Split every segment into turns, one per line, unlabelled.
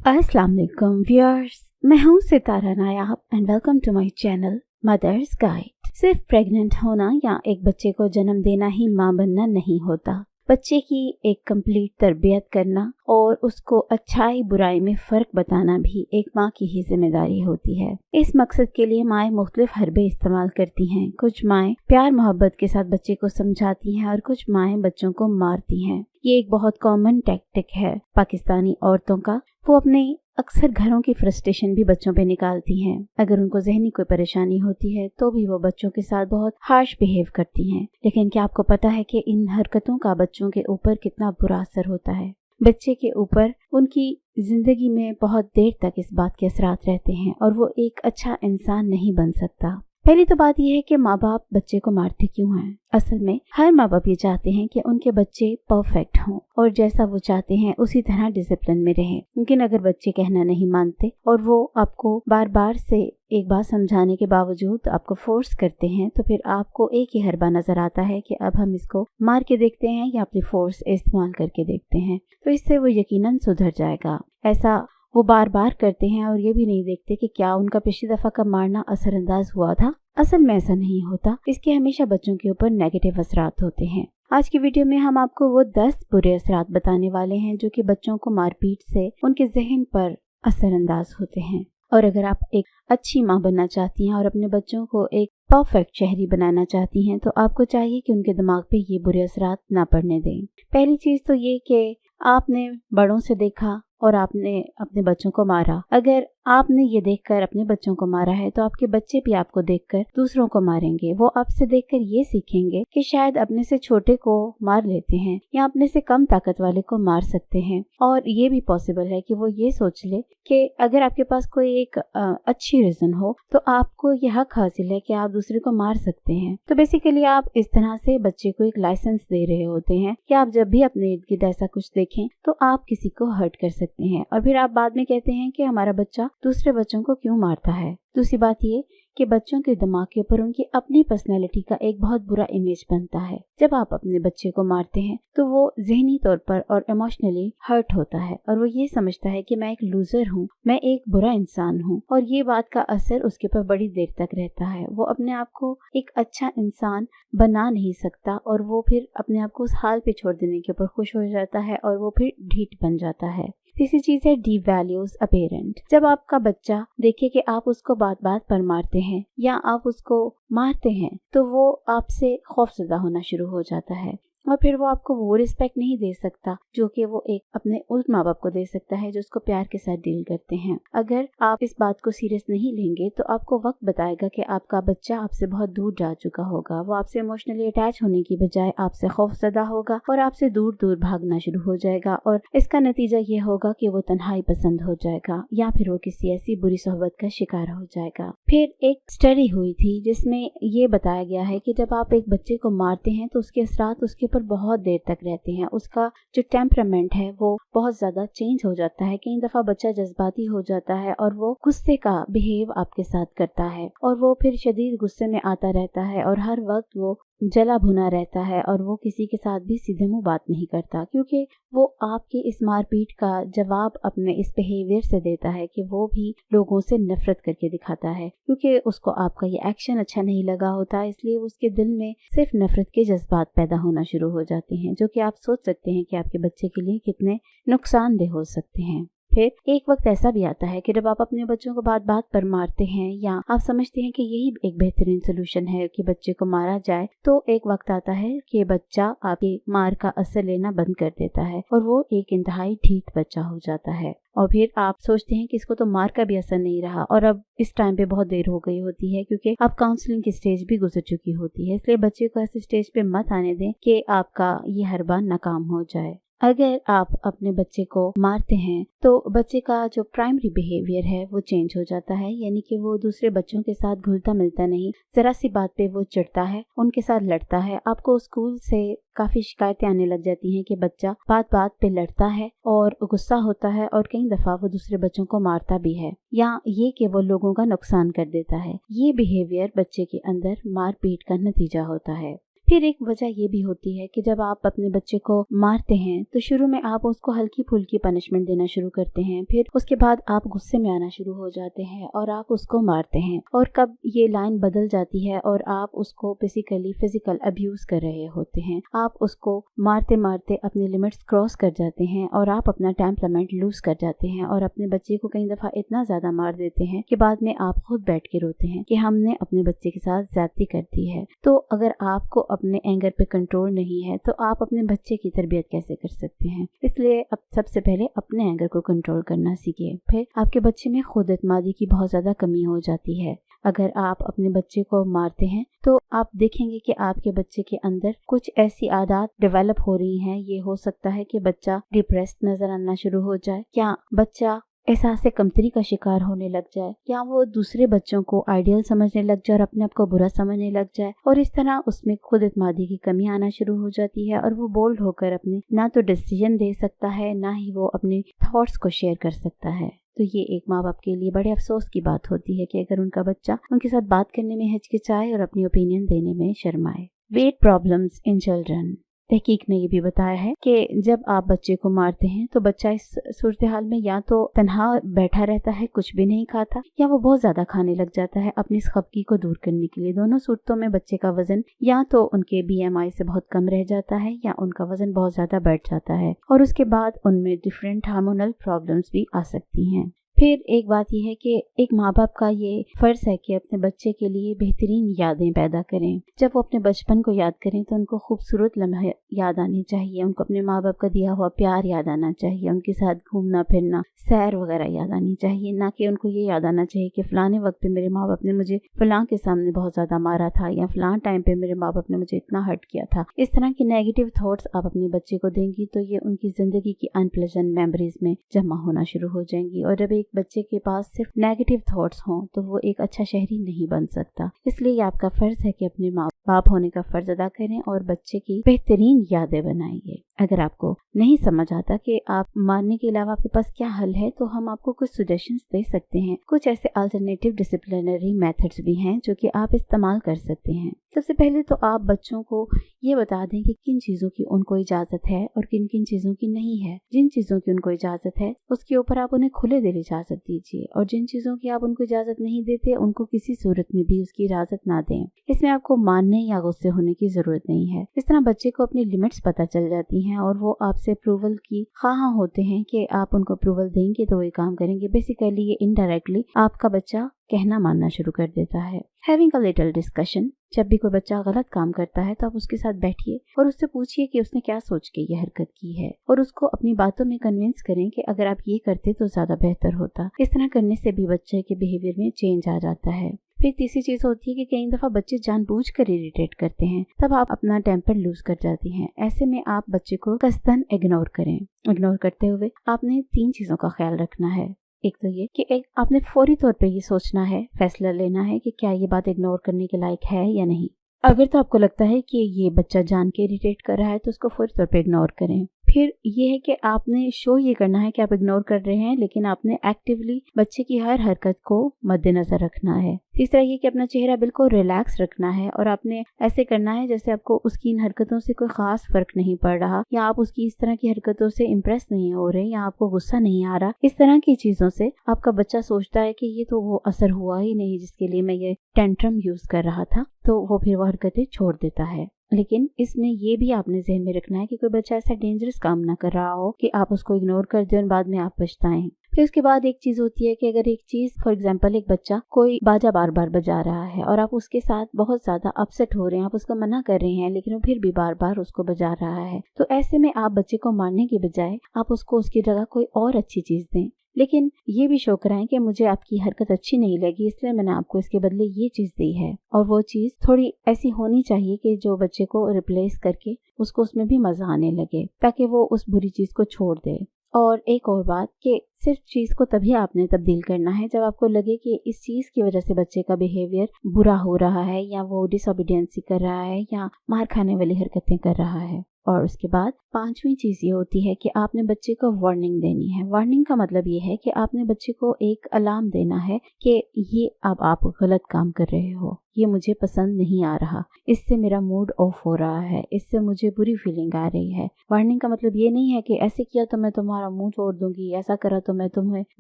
अस्सलाम वालेकुम व्यूअर्स, मैं हूँ Sitara Nayab and welcome to my channel mother's guide. सिर्फ प्रेग्नेंट होना या एक बच्चे को जन्म देना ही माँ बनना नहीं होता। बच्चे की एक कंप्लीट तरबियत करना और उसको अच्छाई बुराई में फ़र्क बताना भी एक माँ की ही जिम्मेदारी होती है। इस मकसद के लिए माएँ मुख्तलिफ हरबे इस्तेमाल करती हैं। कुछ माएँ प्यार मोहब्बत के साथ बच्चे को समझाती हैं और कुछ माएँ बच्चों को मारती हैं। ये एक बहुत कॉमन टैक्टिक है पाकिस्तानी औरतों का। वो अपने अक्सर घरों की फ्रस्ट्रेशन भी बच्चों पे निकालती हैं। अगर उनको ज़हनी कोई परेशानी होती है तो भी वो बच्चों के साथ बहुत हार्श बिहेव करती हैं। लेकिन क्या आपको पता है कि इन हरकतों का बच्चों के ऊपर कितना बुरा असर होता है? बच्चे के ऊपर उनकी जिंदगी में बहुत देर तक इस बात के असरात रहते हैं और वो एक अच्छा इंसान नहीं बन सकता। पहली तो बात यह है कि माँ बाप बच्चे को मारते क्यों हैं। असल में हर माँ बाप ये चाहते हैं कि उनके बच्चे परफेक्ट हों और जैसा वो चाहते हैं उसी तरह डिसिप्लिन में रहें। लेकिन अगर बच्चे कहना नहीं मानते और वो आपको बार बार से एक बात समझाने के बावजूद आपको फोर्स करते हैं तो फिर आपको एक ही हरबा नजर आता है कि अब हम इसको मार के देखते हैं या अपनी फोर्स इस्तेमाल करके देखते हैं। तो इससे वो यकीनन सुधर जाएगा। ऐसा वो बार बार करते हैं और ये भी नहीं देखते कि क्या उनका पिछली दफा का मारना असरअंदाज हुआ था। असल में ऐसा नहीं होता। इसके हमेशा बच्चों के ऊपर नेगेटिव असरात होते हैं। आज की वीडियो में हम आपको वो 10 बुरे असरात बताने वाले हैं जो कि बच्चों को मारपीट से उनके जहन पर असरअंदाज होते हैं। और अगर आप एक अच्छी माँ बनना चाहती हैं और अपने बच्चों को एक परफेक्ट शहरी बनाना चाहती हैं तो आपको चाहिए कि उनके दिमाग पे ये बुरे असरात ना पड़ने दें। पहली चीज तो ये कि आपने बड़ों से देखा और आपने अपने बच्चों को मारा। अगर आपने ये देखकर अपने बच्चों को मारा है तो आपके बच्चे भी आपको देखकर दूसरों को मारेंगे। वो आपसे देखकर ये सीखेंगे कि शायद अपने से छोटे को मार लेते हैं या अपने से कम ताकत वाले को मार सकते हैं। और ये भी पॉसिबल है कि वो ये सोच ले कि अगर आपके पास कोई एक अच्छी रीजन हो तो आपको यह हक हासिल है कि आप दूसरे को मार सकते हैं। तो बेसिकली आप इस तरह से बच्चे को एक लाइसेंस दे रहे होते हैं कि आप जब भी अपने इर्द गिर्द ऐसा कुछ देखें तो आप किसी को हर्ट कर सकते हैं। और फिर आप बाद में कहते हैं कि हमारा बच्चा दूसरे बच्चों को क्यों मारता है। दूसरी बात ये कि बच्चों के दिमाग के ऊपर उनकी अपनी पर्सनैलिटी का एक बहुत बुरा इमेज बनता है। जब आप अपने बच्चे को मारते हैं तो वो ज़हनी तौर पर और इमोशनली हर्ट होता है और वो ये समझता है कि मैं एक लूजर हूँ, मैं एक बुरा इंसान हूँ। और ये बात का असर उसके ऊपर बड़ी देर तक रहता है। वो अपने आप को एक अच्छा इंसान बना नहीं सकता और वो फिर अपने आप को उस हाल पे छोड़ देने के ऊपर खुश हो जाता है और वो फिर ढीठ बन जाता है। तीसरी चीज है डीवैल्यूज अ पेरेंट। जब आपका बच्चा देखे कि आप उसको बात बात पर मारते हैं या आप उसको मारते हैं तो वो आपसे खौफजदा होना शुरू हो जाता है और फिर वो आपको वो रिस्पेक्ट नहीं दे सकता जो कि वो एक अपने उस माँ बाप को दे सकता है जो उसको प्यार के साथ डील करते हैं। अगर आप इस बात को सीरियस नहीं लेंगे तो आपको वक्त बताएगा कि आपका बच्चा आपसे बहुत दूर जा चुका होगा। वो आपसे इमोशनली अटैच होने की बजाय आपसे खौफजदा होगा और आपसे दूर दूर भागना शुरू हो जाएगा और इसका नतीजा ये होगा कि वो तन्हाई पसंद हो जाएगा या फिर वो किसी ऐसी बुरी सोहबत का शिकार हो जाएगा। फिर एक स्टडी हुई थी जिसमें ये बताया गया है कि जब आप एक बच्चे को मारते हैं तो उसके असरात उसके पर बहुत देर तक रहते हैं। उसका जो टेम्परामेंट है वो बहुत ज्यादा चेंज हो जाता है। कई दफा बच्चा जज्बाती हो जाता है और वो गुस्से का बिहेव आपके साथ करता है और वो फिर शदीद गुस्से में आता रहता है और हर वक्त वो जला भुना रहता है और वो किसी के साथ भी सीधे मुंह बात नहीं करता क्योंकि वो आपके इस मारपीट का जवाब अपने इस बिहेवियर से देता है कि वो भी लोगों से नफरत करके दिखाता है क्योंकि उसको आपका ये एक्शन अच्छा नहीं लगा होता। इसलिए उसके दिल में सिर्फ नफरत के जज्बात पैदा होना शुरू हो जाते हैं जो कि आप सोच सकते हैं कि आपके बच्चे के लिए कितने नुकसानदेह हो सकते हैं। फिर एक वक्त ऐसा भी आता है कि जब आप अपने बच्चों को बात बात पर मारते हैं या आप समझते हैं कि यही एक बेहतरीन सोल्यूशन है कि बच्चे को मारा जाए तो एक वक्त आता है कि बच्चा आपकी मार का असर लेना बंद कर देता है और वो एक इंतहाई ढीठ बच्चा हो जाता है। और फिर आप सोचते हैं कि इसको तो मार का भी असर नहीं रहा और अब इस टाइम पे बहुत देर हो गई होती है क्योंकि अब काउंसलिंग की स्टेज भी गुजर चुकी होती है। इसलिए बच्चे को ऐसे स्टेज पे मत आने दें कि आपका ये हर बार नाकाम हो जाए। अगर आप अपने बच्चे को मारते हैं तो बच्चे का जो प्राइमरी बिहेवियर है वो चेंज हो जाता है, यानी कि वो दूसरे बच्चों के साथ घुलता मिलता नहीं, जरा सी बात पे वो चिढ़ता है, उनके साथ लड़ता है। आपको स्कूल से काफी शिकायतें आने लग जाती हैं कि बच्चा बात बात पे लड़ता है और गुस्सा होता है और कई दफा वो दूसरे बच्चों को मारता भी है या ये कि वो लोगों का नुकसान कर देता है। ये बिहेवियर बच्चे के अंदर मारपीट का नतीजा होता है। फिर एक वजह ये भी होती है कि जब आप अपने बच्चे को मारते हैं तो शुरू में आप उसको हल्की फुल्की पनिशमेंट देना शुरू करते हैं, फिर उसके बाद आप गुस्से में आना शुरू हो जाते हैं और आप उसको मारते हैं, और कब ये लाइन बदल जाती है और आप उसको बेसिकली फिजिकल अब्यूज कर रहे होते हैं, आप उसको मारते मारते अपनी लिमिट्स क्रॉस कर जाते हैं और आप अपना टेम्परामेंट लूज कर जाते हैं और अपने बच्चे को कई दफा इतना ज्यादा मार देते हैं कि बाद में आप खुद बैठ के रोते हैं कि हमने अपने बच्चे के साथ ज्यादती कर दी है। तो अगर आपको अपने एंगर पे कंट्रोल नहीं है तो आप अपने बच्चे की तरबियत कैसे कर सकते हैं? इसलिए अब सबसे पहले अपने एंगर को कंट्रोल करना सीखिए। फिर आपके बच्चे में खुद एतमादी की बहुत ज्यादा कमी हो जाती है। अगर आप अपने बच्चे को मारते हैं तो आप देखेंगे कि आपके बच्चे के अंदर कुछ ऐसी आदत डेवलप हो रही हैं। ये हो सकता है कि बच्चा डिप्रेस्ड नजर आना शुरू हो जाए, या बच्चा एहसास कमतरी का शिकार होने लग जाए, या वो दूसरे बच्चों को आइडियल समझने लग जाए और अपने आप को बुरा समझने लग जाए, और इस तरह उसमें खुद एतमादी की कमी आना शुरू हो जाती है और वो बोल्ड होकर अपने ना तो डिसीजन दे सकता है, ना ही वो अपने थॉट्स को शेयर कर सकता है। तो ये एक माँ बाप के लिए बड़े अफसोस की बात होती है कि अगर उनका बच्चा उनके साथ बात करने में हिचकिचाए और अपनी ओपिनियन देने में शर्माए। Weight problems in children. तहकीक ने ये भी बताया है कि जब आप बच्चे को मारते हैं तो बच्चा इस सूरत हाल में या तो तन्हा बैठा रहता है, कुछ भी नहीं खाता, या वो बहुत ज्यादा खाने लग जाता है अपनी इस खपकी को दूर करने के लिए। दोनों सूरतों में बच्चे का वजन या तो उनके BMI से बहुत कम रह जाता है या उनका वजन बहुत ज्यादा बढ़ जाता है, और उसके बाद उनमें डिफरेंट हार्मोनल प्रॉब्लम्स भी आ सकती हैं। फिर एक बात यह है कि एक माँ बाप का ये फर्ज है कि अपने बच्चे के लिए बेहतरीन यादें पैदा करें। जब वो अपने बचपन को याद करें तो उनको खूबसूरत लम्हे याद आने चाहिए, उनको अपने माँ बाप का दिया हुआ प्यार याद आना चाहिए, उनके साथ घूमना फिरना, सैर वगैरह याद आनी चाहिए, ना कि उनको ये याद आना चाहिए कि फलाने वक्त पे मेरे माँ बाप ने मुझे फलां के सामने बहुत ज्यादा मारा था, या फलां टाइम पे मेरे माँ बाप ने मुझे इतना हर्ट किया था। इस तरह की नेगेटिव थॉट्स आप अपने बच्चे को देंगी तो ये उनकी जिंदगी की अनप्लेजेंट मेमोरीज में जमा होना शुरू हो जाएंगी, और जब एक बच्चे के पास सिर्फ नेगेटिव थॉट्स हों तो वो एक अच्छा शहरी नहीं बन सकता। इसलिए आपका फर्ज है कि अपने माँ बाप होने का फर्ज अदा करें और बच्चे की बेहतरीन यादें बनाइए। अगर आपको नहीं समझ आता कि आप मारने के अलावा आपके पास क्या हल है, तो हम आपको कुछ सजेशंस दे सकते हैं। कुछ ऐसे अल्टरनेटिव डिसिप्लिनरी मेथड्स भी हैं जो कि आप इस्तेमाल कर सकते हैं। सबसे पहले तो आप बच्चों को ये बता दें कि किन चीज़ों की उनको इजाज़त है और किन किन चीज़ों की नहीं है। जिन चीज़ों की उनको इजाज़त है उसके ऊपर आप उन्हें खुले दिल इजाज़त दीजिए, और जिन चीज़ों की आप उनको इजाज़त नहीं देते उनको किसी सूरत में भी उसकी इजाज़त ना दें। इसमें आपको मानने या गुस्से होने की ज़रूरत नहीं है। इस तरह बच्चे को अपनी लिमिट्स पता चल जाती हैं और वो आपसे अप्रूवल की ख़्वाह होते हैं कि आप उनको अप्रूवल देंगे तो वो काम करेंगे। बेसिकली ये इनडायरेक्टली आपका बच्चा कहना मानना शुरू कर देता है। Having a little discussion. जब भी कोई बच्चा गलत काम करता है तो आप उसके साथ बैठिए और उससे पूछिए कि उसने क्या सोच के ये हरकत की है, और उसको अपनी बातों में कन्विंस करें कि अगर आप ये करते तो ज्यादा बेहतर होता। इस तरह करने से भी बच्चे के बिहेवियर में चेंज आ जाता है। फिर तीसरी चीज होती है कि कई दफा बच्चे जानबूझकर इरिटेट करते हैं, तब आप अपना टेम्पर लूज कर जाती हैं। ऐसे में आप बच्चे को कस्तन इग्नोर करें। इग्नोर करते हुए आपने 3 चीजों का ख्याल रखना है। एक तो ये कि आपने फौरी तौर पे ये सोचना है, फैसला लेना है कि क्या ये बात इग्नोर करने के लायक है या नहीं। अगर तो आपको लगता है कि ये बच्चा जान के इरिटेट कर रहा है तो उसको फौरी तौर पे इग्नोर करें। फिर ये है कि आपने शो ये करना है कि आप इग्नोर कर रहे हैं, लेकिन आपने एक्टिवली बच्चे की हर हरकत को मद्देनजर रखना है। तीसरा ये कि अपना चेहरा बिल्कुल रिलैक्स रखना है और आपने ऐसे करना है जैसे आपको उसकी इन हरकतों से कोई खास फर्क नहीं पड़ रहा, या आप उसकी इस तरह की हरकतों से इम्प्रेस नहीं हो रहे, या आपको गुस्सा नहीं आ रहा। इस तरह की चीजों से आपका बच्चा सोचता है कि ये तो वो असर हुआ ही नहीं जिसके लिए मैं ये टेंट्रम यूज कर रहा था, तो वो फिर वो हरकतें छोड़ देता है। लेकिन इसमें ये भी आपने ज़हन में रखना है कि कोई बच्चा ऐसा डेंजरस काम ना कर रहा हो कि आप उसको इग्नोर कर दें और बाद में आप पछताएं। फिर उसके बाद एक चीज होती है कि अगर एक चीज फॉर एग्जांपल एक बच्चा कोई बाजा बार बार बजा रहा है और आप उसके साथ बहुत ज्यादा अपसेट हो रहे हैं, आप उसको मना कर रहे हैं, लेकिन वो फिर भी बार बार उसको बजा रहा है, तो ऐसे में आप बच्चे को मारने के बजाय आप उसको उसकी जगह कोई और अच्छी चीज दें, लेकिन ये भी शो कराएं कि मुझे आपकी हरकत अच्छी नहीं लगी इसलिए मैंने आपको इसके बदले ये चीज दी है। और वो चीज थोड़ी ऐसी होनी चाहिए कि जो बच्चे को रिप्लेस करके उसको उसमें भी मजा आने लगे, ताकि वो उस बुरी चीज को छोड़ दे। और एक और बात कि सिर्फ चीज को तभी आपने तब्दील करना है जब आपको लगे कि इस चीज की वजह से बच्चे का बिहेवियर बुरा हो रहा है, या वो डिसओबीडियंसी कर रहा है, या मार खाने वाली हरकतें कर रहा है। और उसके बाद 5वीं चीज ये होती है कि आपने बच्चे को वार्निंग देनी है। वार्निंग का मतलब ये है कि आपने बच्चे को एक अलार्म देना है कि ये अब आप गलत काम कर रहे हो, ये मुझे पसंद नहीं आ रहा, इससे मेरा मूड ऑफ हो रहा है, इससे मुझे बुरी फीलिंग आ रही है। वार्निंग का मतलब ये नहीं है कि ऐसे किया तो मैं तुम्हारा मुंह तोड़ दूंगी, ऐसा करा तो मैं तुम्हें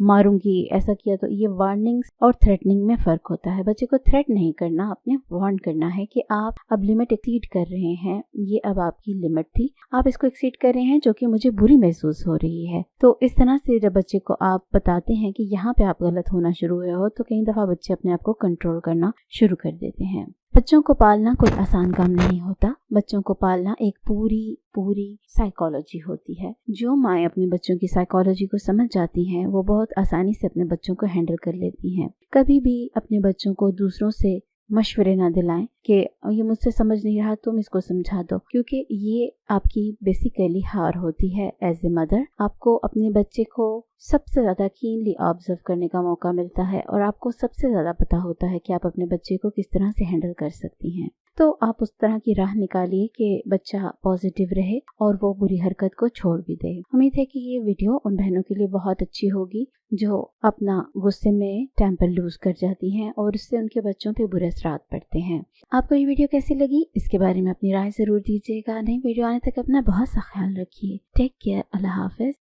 मारूंगी, ऐसा किया तो। ये वार्निंग और थ्रेटनिंग में फर्क होता है। बच्चे को थ्रेट नहीं करना, आपने वार्न करना है कि आप अब लिमिट एक्सीड कर रहे हैं, ये अब आपकी लिमिट थी, आप इसको एक्सीड कर रहे हैं जो कि मुझे बुरी महसूस हो रही है। तो इस तरह से जब बच्चे को आप बताते हैं कि यहाँ पे आप गलत होना शुरू हुए हो, तो कई दफा बच्चे अपने आप को कंट्रोल करना शुरू कर देते हैं। बच्चों को पालना कोई आसान काम नहीं होता। बच्चों को पालना एक पूरी साइकोलॉजी होती है। जो माएँ अपने बच्चों की साइकोलॉजी को समझ जाती हैं, वो बहुत आसानी से अपने बच्चों को हैंडल कर लेती हैं। कभी भी अपने बच्चों को दूसरों से मशवरे ना दिलाएं कि ये मुझसे समझ नहीं रहा, तुम इसको समझा दो, क्योंकि ये आपकी बेसिकली हार होती है। एज ए मदर आपको अपने बच्चे को सबसे ज़्यादा कीनली ऑब्जर्व करने का मौका मिलता है और आपको सबसे ज़्यादा पता होता है कि आप अपने बच्चे को किस तरह से हैंडल कर सकती हैं। तो आप उस तरह की राह निकालिए कि बच्चा पॉजिटिव रहे और वो बुरी हरकत को छोड़ भी दे। उम्मीद है कि ये वीडियो उन बहनों के लिए बहुत अच्छी होगी जो अपना गुस्से में टेम्पर लूज कर जाती हैं और उससे उनके बच्चों पे बुरे असरात पड़ते हैं। आपको ये वीडियो कैसी लगी, इसके बारे में अपनी राय जरूर दीजिएगा। नई वीडियो आने तक अपना बहुत सा ख्याल रखिए। Take care. अल्लाह हाफिज।